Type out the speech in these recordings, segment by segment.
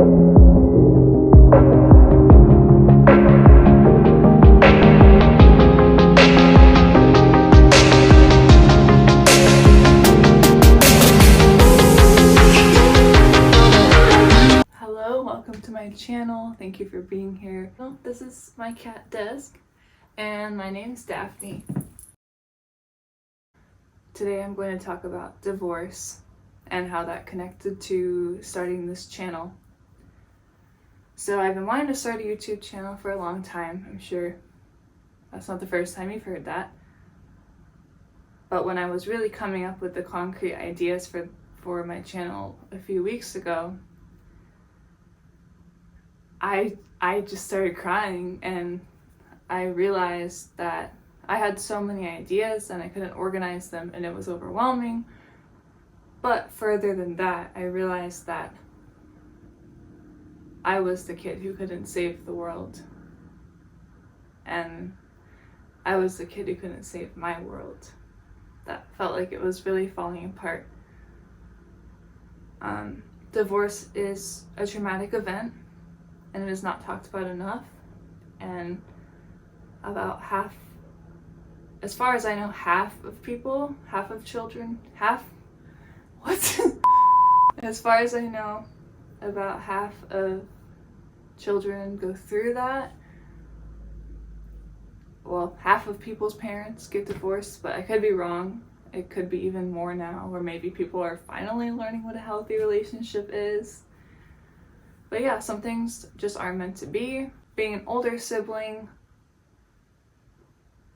Hello, welcome to my channel. Thank you for being here. Well, this is my cat Desk, and my name's Daphne. Today I'm going to talk about divorce and how that connected to starting this channel. So I've been wanting to start a YouTube channel for a long time. I'm sure that's not the first time you've heard that. But when I was really coming up with the concrete ideas for my channel a few weeks ago, I just started crying, and I realized that I had so many ideas and I couldn't organize them, and it was overwhelming. But further than that, I realized that I was the kid who couldn't save the world, and I was the kid who couldn't save my world. That felt like it was really falling apart. Divorce is a traumatic event, and it is not talked about enough. And about half, as far as I know, half of children, as far as I know, about half of children go through that. Well, half of people's parents get divorced, but I could be wrong. It could be even more now, where maybe people are finally learning what a healthy relationship is. But yeah, some things just aren't meant to be. Being an older sibling,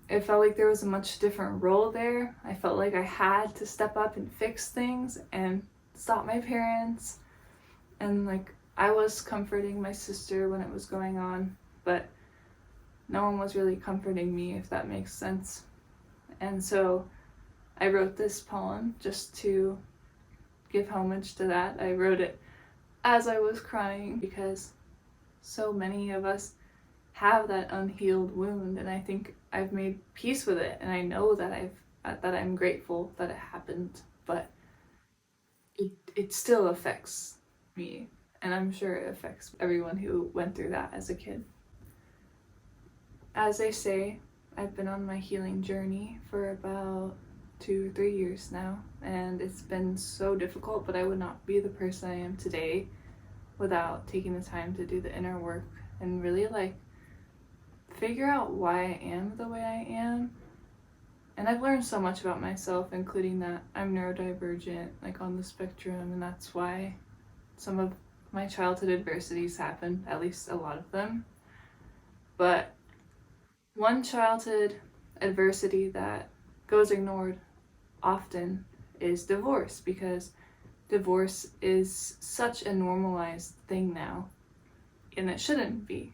it felt like there was a much different role there. I felt like I had to step up and fix things and stop my parents. And like, I was comforting my sister when it was going on, but no one was really comforting me, if that makes sense. And so I wrote this poem just to give homage to that. I wrote it as I was crying because so many of us have that unhealed wound, and I think I've made peace with it, and I know that I'm grateful that it happened, but it still affects me, and I'm sure it affects everyone who went through that as a kid. As they say, I've been on my healing journey for about 2 or 3 years now, and it's been so difficult, but I would not be the person I am today without taking the time to do the inner work and really like figure out why I am the way I am. And I've learned so much about myself, including that I'm neurodivergent, like on the spectrum, and that's why some of my childhood adversities happened, at least a lot of them. But one childhood adversity that goes ignored often is divorce, because divorce is such a normalized thing now, and it shouldn't be.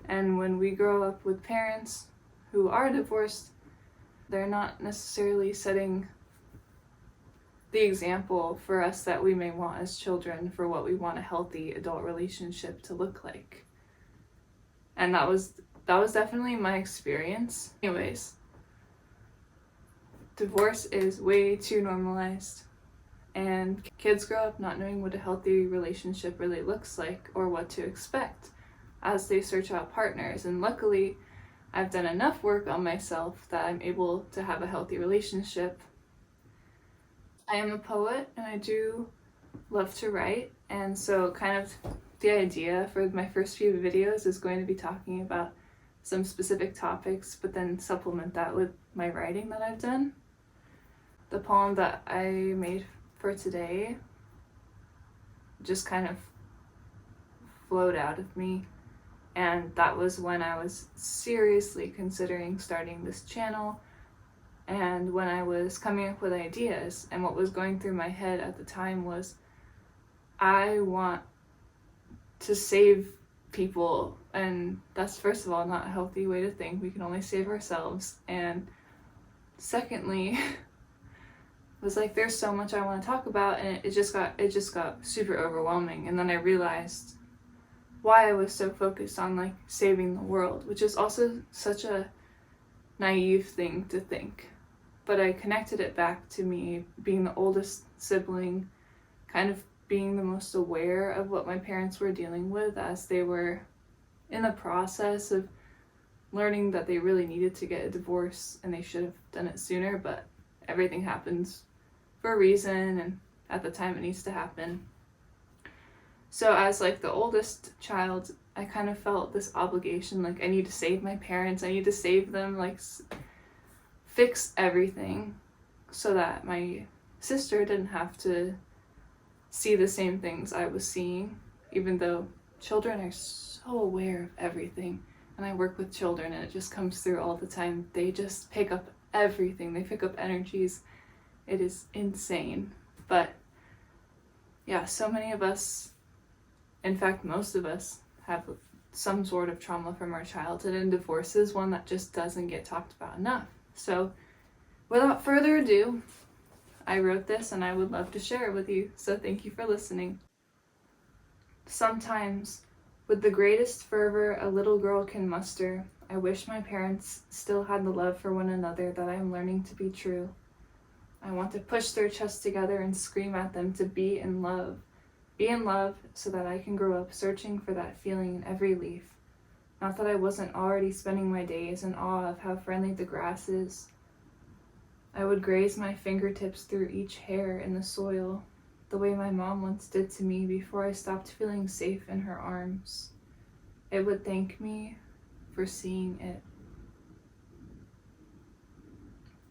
And when we grow up with parents who are divorced, they're not necessarily setting the example for us that we may want as children for what we want a healthy adult relationship to look like. And that was definitely my experience. Anyways, divorce is way too normalized, and kids grow up not knowing what a healthy relationship really looks like or what to expect as they search out partners. And luckily, I've done enough work on myself that I'm able to have a healthy relationship. I am a poet, and I do love to write, and so kind of the idea for my first few videos is going to be talking about some specific topics, but then supplement that with my writing that I've done. The poem that I made for today just kind of flowed out of me, and that was when I was seriously considering starting this channel, and when I was coming up with ideas. And what was going through my head at the time was, I want to save people, and that's first of all not a healthy way to think. We can only save ourselves. And secondly, was like, there's so much I want to talk about, and it just got super overwhelming. And then I realized why I was so focused on like saving the world, which is also such a naive thing to think. But I connected it back to me being the oldest sibling, kind of being the most aware of what my parents were dealing with as they were in the process of learning that they really needed to get a divorce and they should have done it sooner, but everything happens for a reason and at the time it needs to happen. So as like the oldest child, I kind of felt this obligation, like I need to save my parents, I need to save them, like fix everything so that my sister didn't have to see the same things I was seeing, even though children are so aware of everything. And I work with children and it just comes through all the time. They just pick up everything. They pick up energies. It is insane. But yeah, so many of us, in fact, most of us have some sort of trauma from our childhood, and divorce is one that just doesn't get talked about enough. So without further ado, I wrote this and I would love to share it with you. So thank you for listening. Sometimes, with the greatest fervor a little girl can muster, I wish my parents still had the love for one another that I am learning to be true. I want to push their chests together and scream at them to be in love. Be in love so that I can grow up searching for that feeling in every leaf. Not that I wasn't already spending my days in awe of how friendly the grass is. I would graze my fingertips through each hair in the soil, the way my mom once did to me before I stopped feeling safe in her arms. It would thank me for seeing it.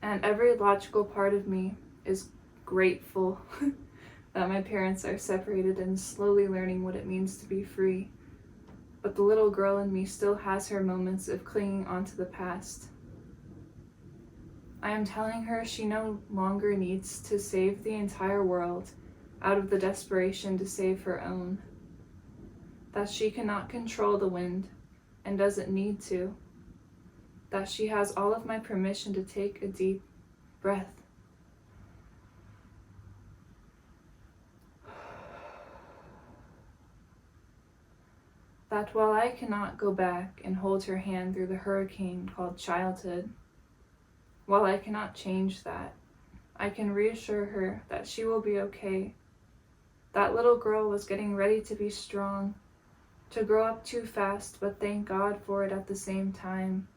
And every logical part of me is grateful that my parents are separated and slowly learning what it means to be free. But the little girl in me still has her moments of clinging onto the past. I am telling her she no longer needs to save the entire world out of the desperation to save her own. That she cannot control the wind and doesn't need to. That she has all of my permission to take a deep breath. That while I cannot go back and hold her hand through the hurricane called childhood, while I cannot change that, I can reassure her that she will be okay. That little girl was getting ready to be strong, to grow up too fast, but thank God for it at the same time.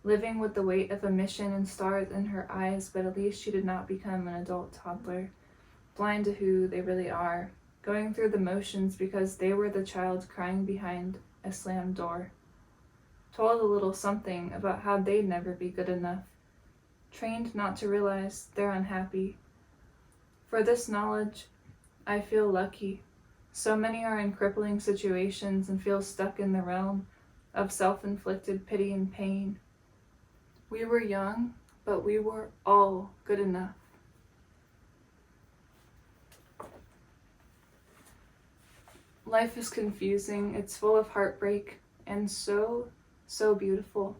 Living with the weight of a mission and stars in her eyes, but at least she did not become an adult toddler, blind to who they really are, going through the motions because they were the child crying behind a slammed door. Told a little something about how they'd never be good enough. Trained not to realize they're unhappy. For this knowledge, I feel lucky. So many are in crippling situations and feel stuck in the realm of self-inflicted pity and pain. We were young, but we were all good enough. Life is confusing, it's full of heartbreak, and so beautiful.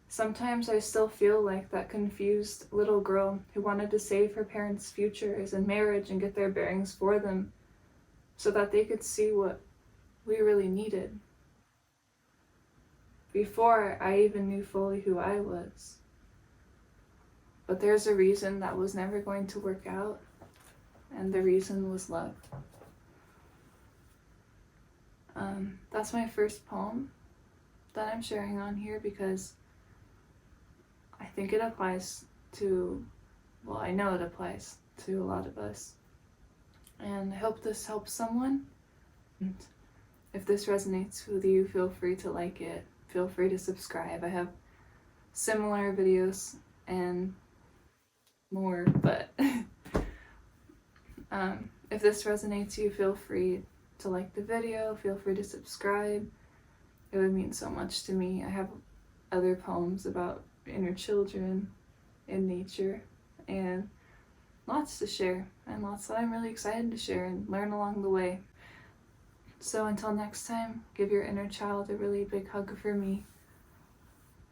Sometimes I still feel like that confused little girl who wanted to save her parents' futures and marriage and get their bearings for them so that they could see what we really needed. Before I even knew fully who I was. But there's a reason that was never going to work out, and the reason was love. That's my first poem that I'm sharing on here because I think it applies to, well, I know it applies to a lot of us. And I hope this helps someone. And if this resonates with you, feel free to like it. Feel free to subscribe. I have similar videos and more, but if this resonates you, feel free to like the video, feel free to subscribe. It would mean so much to me. I have other poems about inner children in nature and lots to share and lots that I'm really excited to share and learn along the way. So until next time, give your inner child a really big hug for me,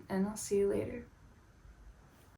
and I'll see you later.